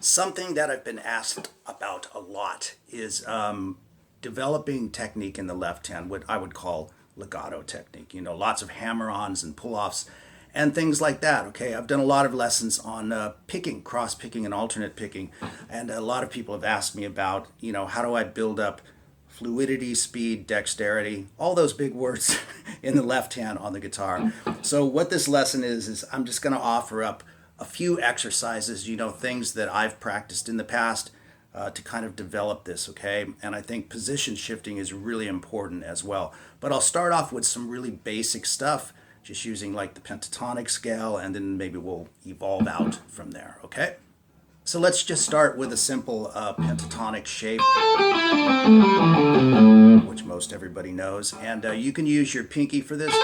Something that I've been asked about a lot is developing technique in the left hand, what I would call legato technique. You know, lots of hammer-ons and pull-offs and things like that. Okay, I've done a lot of lessons on picking, cross picking and alternate picking, and a lot of people have asked me about, you know, how do I build up fluidity, speed, dexterity, all those big words in the left hand on the guitar. So what this lesson is I'm just going to offer up a few exercises, you know, things that I've practiced in the past to kind of develop this, okay? And I think position shifting is really important as well. But I'll start off with some really basic stuff, just using like the pentatonic scale, and then maybe we'll evolve out from there, okay? So let's just start with a simple pentatonic shape, which most everybody knows. And you can use your pinky for this,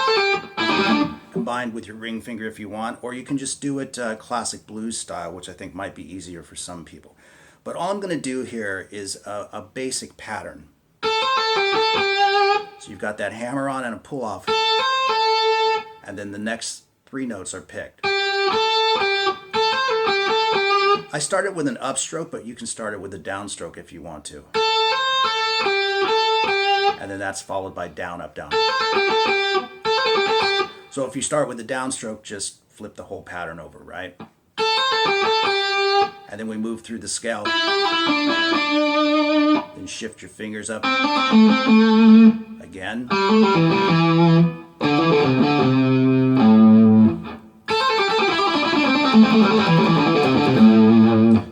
combined with your ring finger if you want, or you can just do it classic blues style, which I think might be easier for some people. But all I'm going to do here is a basic pattern. So you've got that hammer-on and a pull-off, and then the next three notes are picked. I started with an upstroke, but you can start it with a downstroke if you want to. And then that's followed by down, up, down. So if you start with the downstroke, just flip the whole pattern over, right? And then we move through the scale. Then shift your fingers up. Again.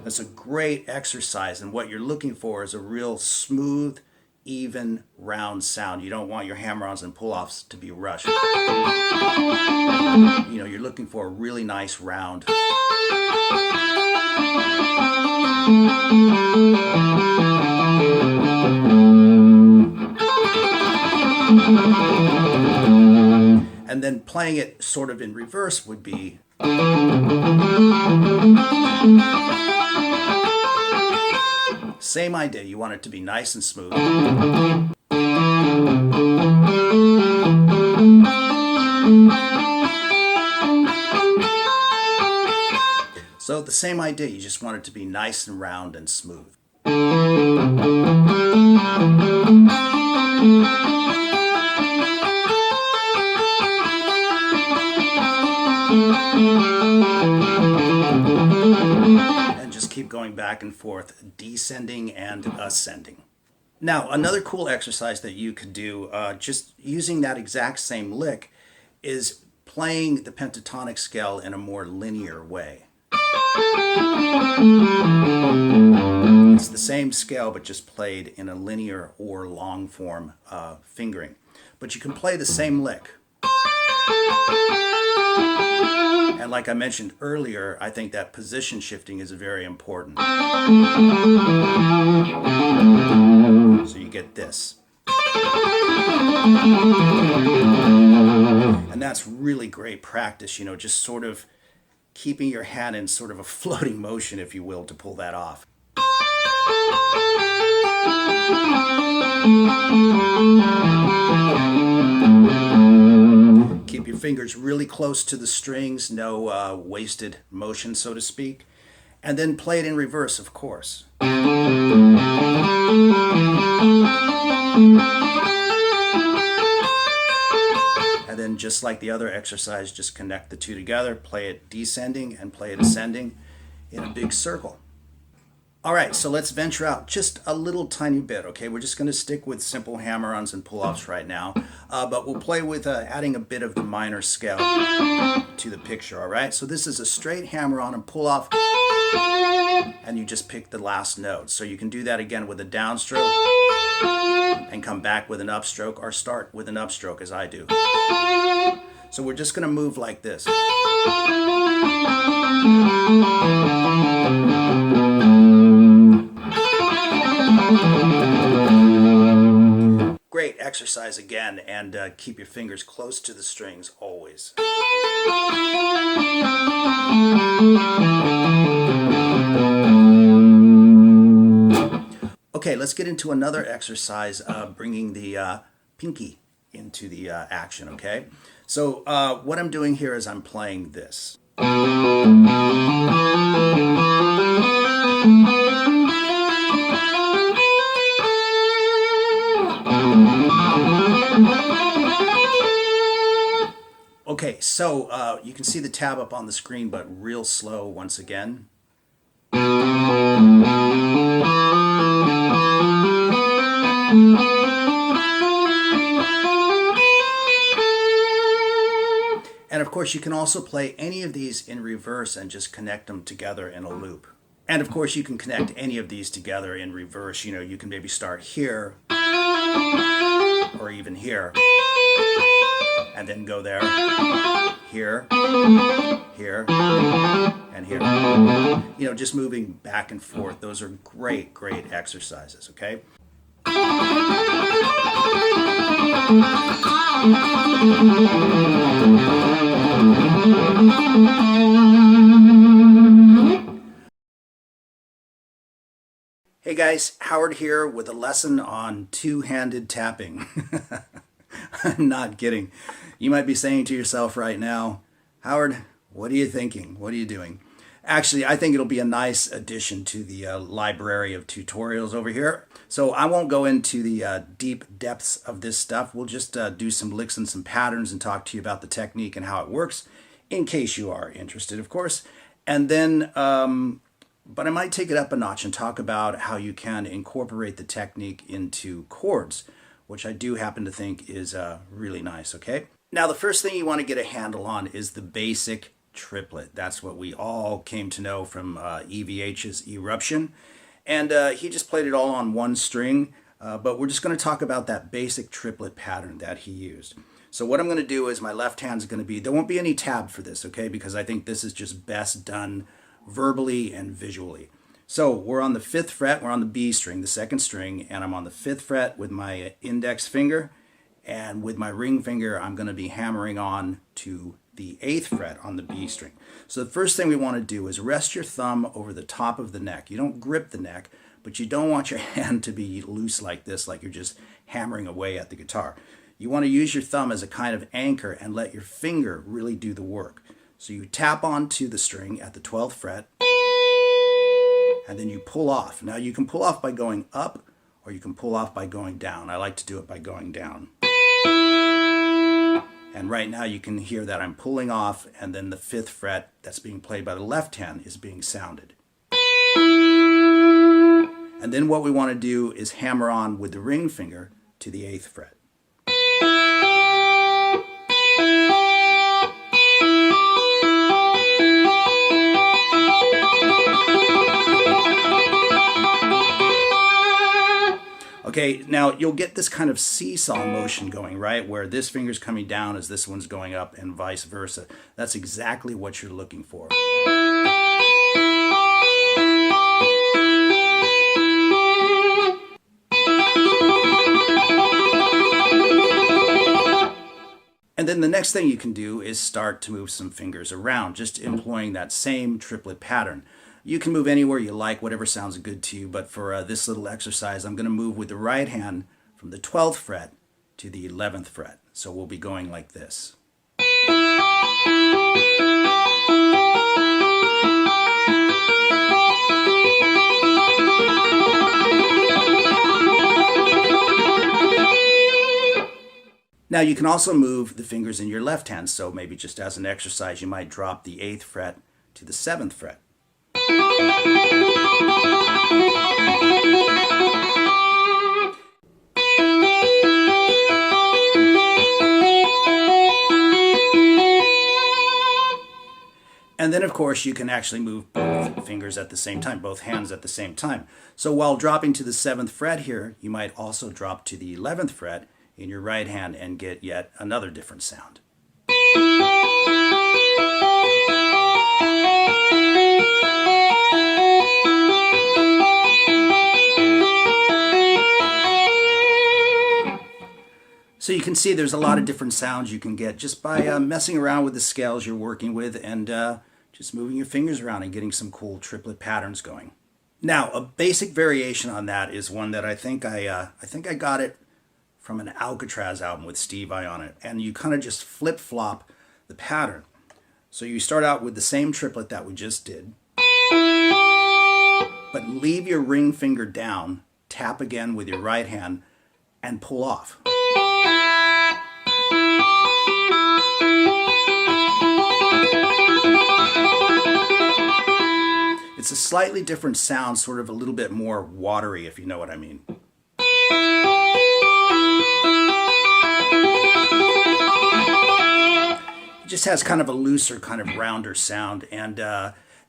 That's a great exercise, and what you're looking for is a real smooth, even, round sound. You don't want your hammer-ons and pull-offs to be rushed. You know, you're looking for a really nice round. And then playing it sort of in reverse would be same idea. You want it to be nice and smooth. So the same idea, you just want it to be nice and round and smooth. And just keep going back and forth, descending and ascending. Now, another cool exercise that you could do, just using that exact same lick, is playing the pentatonic scale in a more linear way. It's the same scale, but just played in a linear or long form fingering. But you can play the same lick. And like I mentioned earlier, I think that position shifting is very important. So you get this. And that's really great practice, you know, just sort of keeping your hand in sort of a floating motion, if you will, to pull that off. Keep your fingers really close to the strings, no wasted motion, so to speak. And then play it in reverse, of course. And then just like the other exercise, just connect the two together, play it descending and play it ascending in a big circle. All right, so let's venture out just a little tiny bit, okay? We're just going to stick with simple hammer-ons and pull-offs right now, but we'll play with adding a bit of the minor scale to the picture, all right? So this is a straight hammer-on and pull-off, and you just pick the last note. So you can do that again with a downstroke and come back with an upstroke, or start with an upstroke as I do. So we're just going to move like this. Great exercise again, and keep your fingers close to the strings always. Okay, let's get into another exercise, bringing the pinky into the action, okay? So what I'm doing here is I'm playing this. Okay, so you can see the tab up on the screen, but real slow once again. And of course, you can also play any of these in reverse and just connect them together in a loop. And of course, you can connect any of these together in reverse. You know, you can maybe start here or even here and then go there, here, here, and here. You know, just moving back and forth. Those are great, great exercises, okay? Hey guys, Howard here with a lesson on two-handed tapping. I'm not kidding. You might be saying to yourself right now, Howard, what are you thinking? What are you doing? Actually, I think it'll be a nice addition to the library of tutorials over here. So I won't go into the deep depths of this stuff. We'll just do some licks and some patterns and talk to you about the technique and how it works, in case you are interested, of course. And then, but I might take it up a notch and talk about how you can incorporate the technique into chords, which I do happen to think is really nice, okay? Now, the first thing you want to get a handle on is the basic triplet. That's what we all came to know from EVH's Eruption. And he just played it all on one string, but we're just going to talk about that basic triplet pattern that he used. So what I'm going to do is my left hand's going to be, there won't be any tab for this, okay? Because I think this is just best done verbally and visually. So we're on the 5th fret, we're on the B string, the 2nd string, and I'm on the 5th fret with my index finger, and with my ring finger I'm going to be hammering on to the 8th fret on the B string. So the first thing we want to do is rest your thumb over the top of the neck. You don't grip the neck, but you don't want your hand to be loose like this, like you're just hammering away at the guitar. You want to use your thumb as a kind of anchor and let your finger really do the work. So you tap onto the string at the 12th fret, and then you pull off. Now you can pull off by going up, or you can pull off by going down. I like to do it by going down. And right now you can hear that I'm pulling off, and then the 5th fret that's being played by the left hand is being sounded. And then what we want to do is hammer on with the ring finger to the 8th fret. Okay, now you'll get this kind of seesaw motion going, right? Where this finger's coming down as this one's going up and vice versa. That's exactly what you're looking for. And then the next thing you can do is start to move some fingers around, just employing that same triplet pattern. You can move anywhere you like, whatever sounds good to you, but for this little exercise, I'm going to move with the right hand from the 12th fret to the 11th fret. So we'll be going like this. Now you can also move the fingers in your left hand, so maybe just as an exercise, you might drop the 8th fret to the 7th fret. And then, of course, you can actually move both fingers at the same time, both hands at the same time. So while dropping to the 7th fret here, you might also drop to the 11th fret in your right hand and get yet another different sound. So you can see there's a lot of different sounds you can get just by messing around with the scales you're working with and just moving your fingers around and getting some cool triplet patterns going. Now, a basic variation on that is one that I think I got it from an Alcatraz album with Steve Vai on it, and you kind of just flip-flop the pattern. So you start out with the same triplet that we just did, but leave your ring finger down, tap again with your right hand, and pull off. slightly different sound, sort of a little bit more watery, if you know what I mean. It just has kind of a looser, kind of rounder sound. And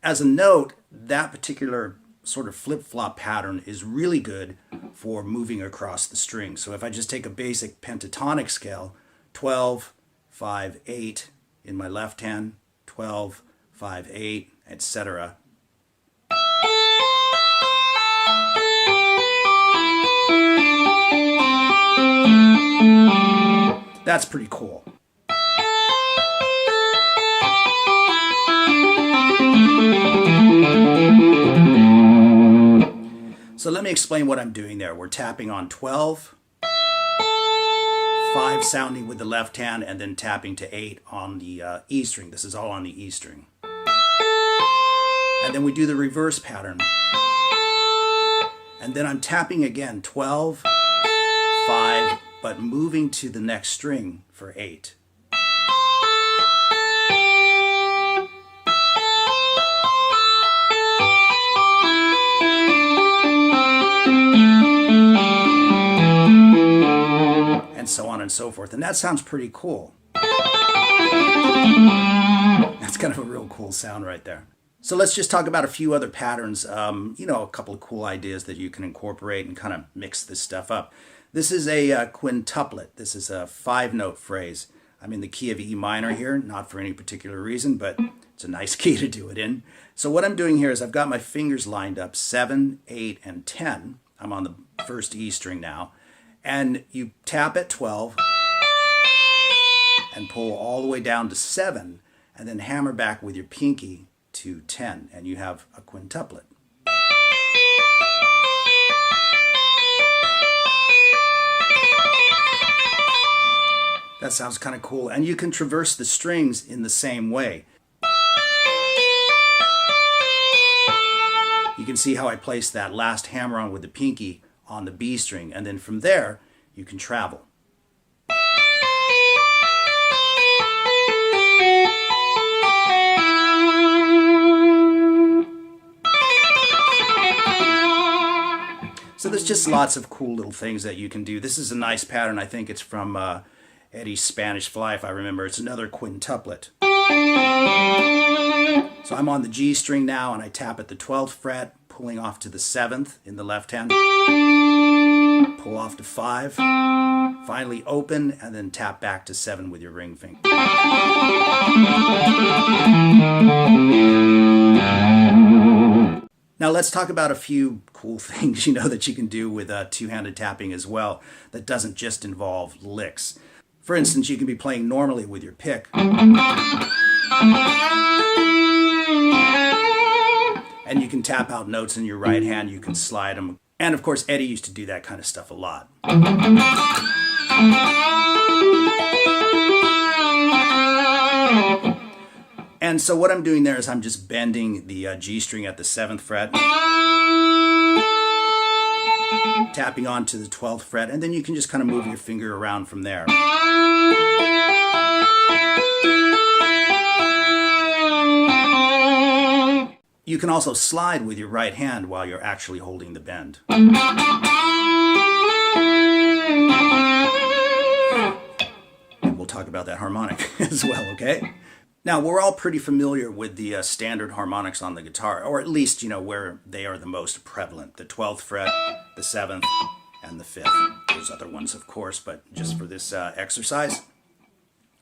as a note, that particular sort of flip-flop pattern is really good for moving across the string. So if I just take a basic pentatonic scale, 12, 5, 8 in my left hand, 12, 5, 8, etc. That's pretty cool. So let me explain what I'm doing there. We're tapping on 12, 5 sounding with the left hand, and then tapping to 8 on the E string. This is all on the E string. And then we do the reverse pattern. And then I'm tapping again, 12, 5, but moving to the next string for 8. And so on and so forth. And that sounds pretty cool. That's kind of a real cool sound right there. So let's just talk about a few other patterns, you know, a couple of cool ideas that you can incorporate and kind of mix this stuff up. This is a quintuplet. This is a 5-note phrase. I'm in the key of E minor here, not for any particular reason, but it's a nice key to do it in. So what I'm doing here is I've got my fingers lined up 7, 8, and 10. I'm on the first E string now. And you tap at 12 and pull all the way down to 7 and then hammer back with your pinky to 10 and you have a quintuplet. That sounds kind of cool. And you can traverse the strings in the same way. You can see how I placed that last hammer-on with the pinky on the B string, and then from there you can travel. So there's just lots of cool little things that you can do. This is a nice pattern. I think it's from Eddie's Spanish Fly, if I remember. It's another quintuplet. So I'm on the G string now, and I tap at the 12th fret, pulling off to the 7th in the left hand. Pull off to 5, finally open, and then tap back to 7 with your ring finger. Now let's talk about a few cool things, you know, that you can do with two-handed tapping as well that doesn't just involve licks. For instance, you can be playing normally with your pick. And you can tap out notes in your right hand, you can slide them. And of course, Eddie used to do that kind of stuff a lot. And so what I'm doing there is I'm just bending the G string at the 7th fret, tapping onto the 12th fret, and then you can just kind of move your finger around from there. You can also slide with your right hand while you're actually holding the bend. And we'll talk about that harmonic as well, okay? Now, we're all pretty familiar with the standard harmonics on the guitar, or at least, you know, where they are the most prevalent. The 12th fret, the 7th, and the 5th. There's other ones, of course, but just for this exercise.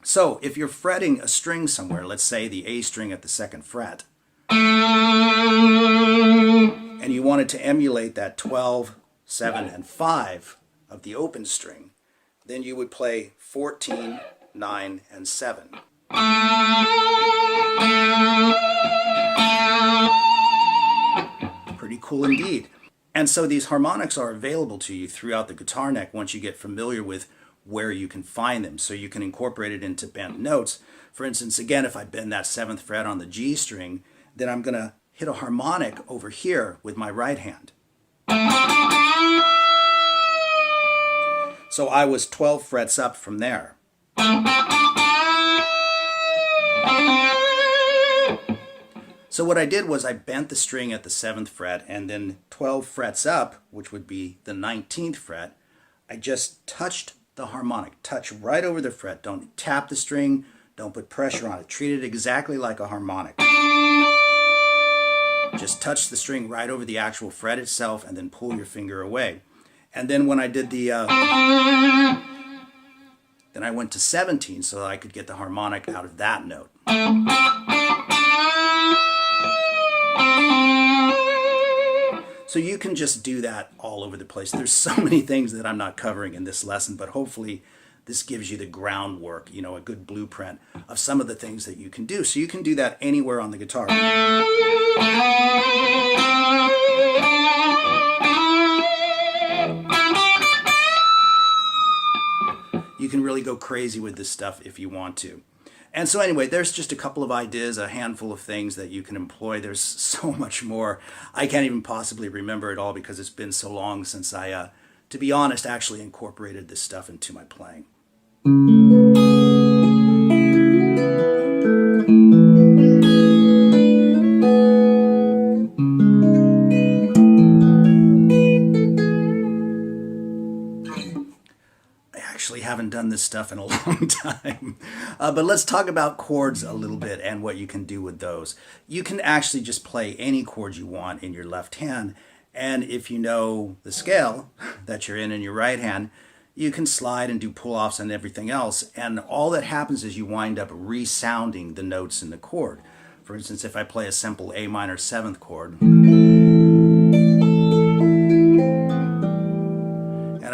So, if you're fretting a string somewhere, let's say the A string at the 2nd fret, and you wanted to emulate that 12, 7, and 5 of the open string, then you would play 14, 9, and 7. Pretty cool indeed. And so these harmonics are available to you throughout the guitar neck once you get familiar with where you can find them. So you can incorporate it into bent notes. For instance, again, if I bend that 7th fret on the G string, then I'm going to hit a harmonic over here with my right hand. So I was 12 frets up from there. So what I did was I bent the string at the 7th fret, and then 12 frets up, which would be the 19th fret, I just touched the harmonic. Touch right over the fret. Don't tap the string. Don't put pressure on it. Treat it exactly like a harmonic. Just touch the string right over the actual fret itself and then pull your finger away. And then when I did the... then I went to 17 so that I could get the harmonic out of that note. So you can just do that all over the place. There's so many things that I'm not covering in this lesson, but hopefully this gives you the groundwork, you know, a good blueprint of some of the things that you can do. So you can do that anywhere on the guitar. You can really go crazy with this stuff if you want to. And so anyway, there's just a couple of ideas, a handful of things that you can employ. There's so much more. I can't even possibly remember it all because it's been so long since I, to be honest, actually incorporated this stuff into my playing. Haven't done this stuff in a long time. But let's talk about chords a little bit and what you can do with those. You can actually just play any chord you want in your left hand, and if you know the scale that you're in your right hand, you can slide and do pull-offs and everything else, and all that happens is you wind up resounding the notes in the chord. For instance, if I play a simple A minor 7th chord,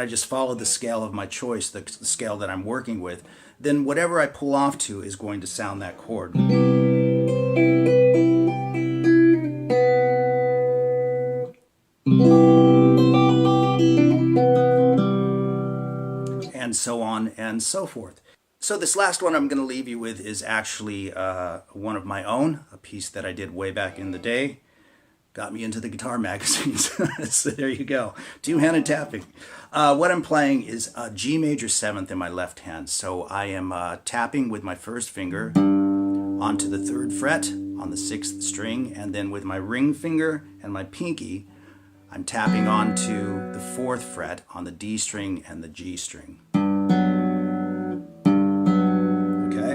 I just follow the scale of my choice, the scale that I'm working with, then whatever I pull off to is going to sound that chord. And so on and so forth. So this last one I'm going to leave you with is actually one of my own, a piece that I did way back in the day. Got me into the guitar magazines. So there you go. Two-handed tapping. What I'm playing is a G major 7th in my left hand. So I am tapping with my first finger onto the 3rd fret on the 6th string, and then with my ring finger and my pinky, I'm tapping onto the 4th fret on the D string and the G string. Okay?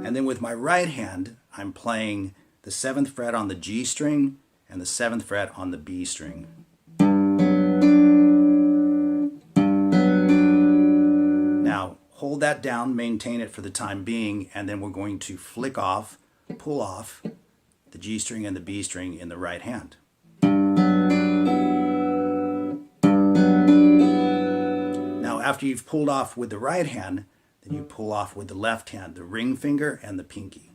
And then with my right hand, I'm playing the 7th fret on the G string and the 7th fret on the B string. Now, hold that down, maintain it for the time being, and then we're going to flick off, pull off the G string and the B string in the right hand. Now, after you've pulled off with the right hand, then you pull off with the left hand, the ring finger and the pinky.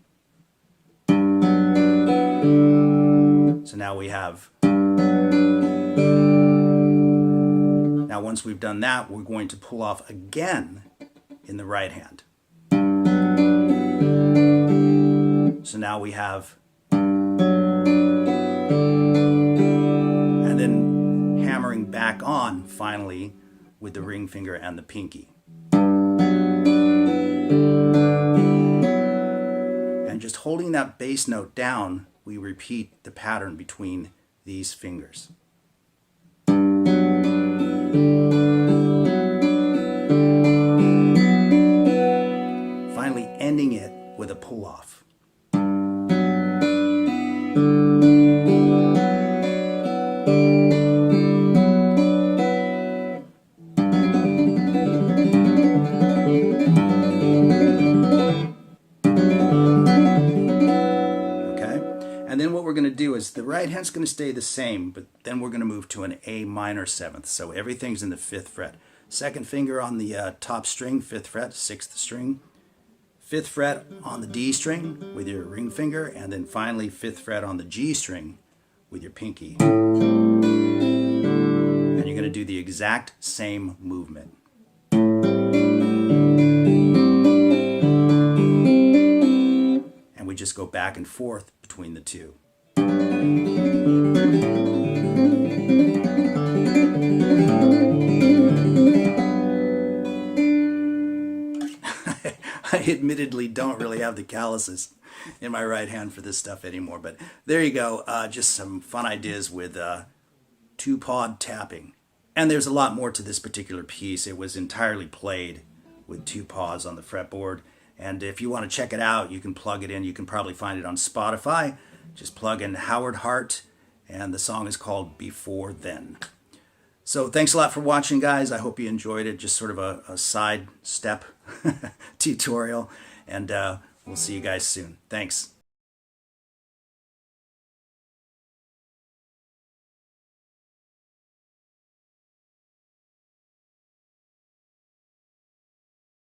So now we have, now once we've done that, we're going to pull off again in the right hand. So now we have, and then hammering back on finally with the ring finger and the pinky. And just holding that bass note down, we repeat the pattern between these fingers. Finally ending it with a pull-off. Is the right hand's going to stay the same, but then we're going to move to an A minor 7th. So everything's in the 5th fret. 2nd finger on the top string, 5th fret, 6th string. 5th fret on the D string with your ring finger, and then finally 5th fret on the G string with your pinky. And you're going to do the exact same movement. And we just go back and forth between the two. I admittedly don't really have the calluses in my right hand for this stuff anymore. But there you go. Just some fun ideas with two-pawed tapping. And there's a lot more to this particular piece. It was entirely played with two paws on the fretboard. And if you want to check it out, you can plug it in. You can probably find it on Spotify. Just plug in Howard Hart, and the song is called Before Then. So thanks a lot for watching, guys. I hope you enjoyed it. Just sort of a side step tutorial. And we'll see you guys soon. Thanks.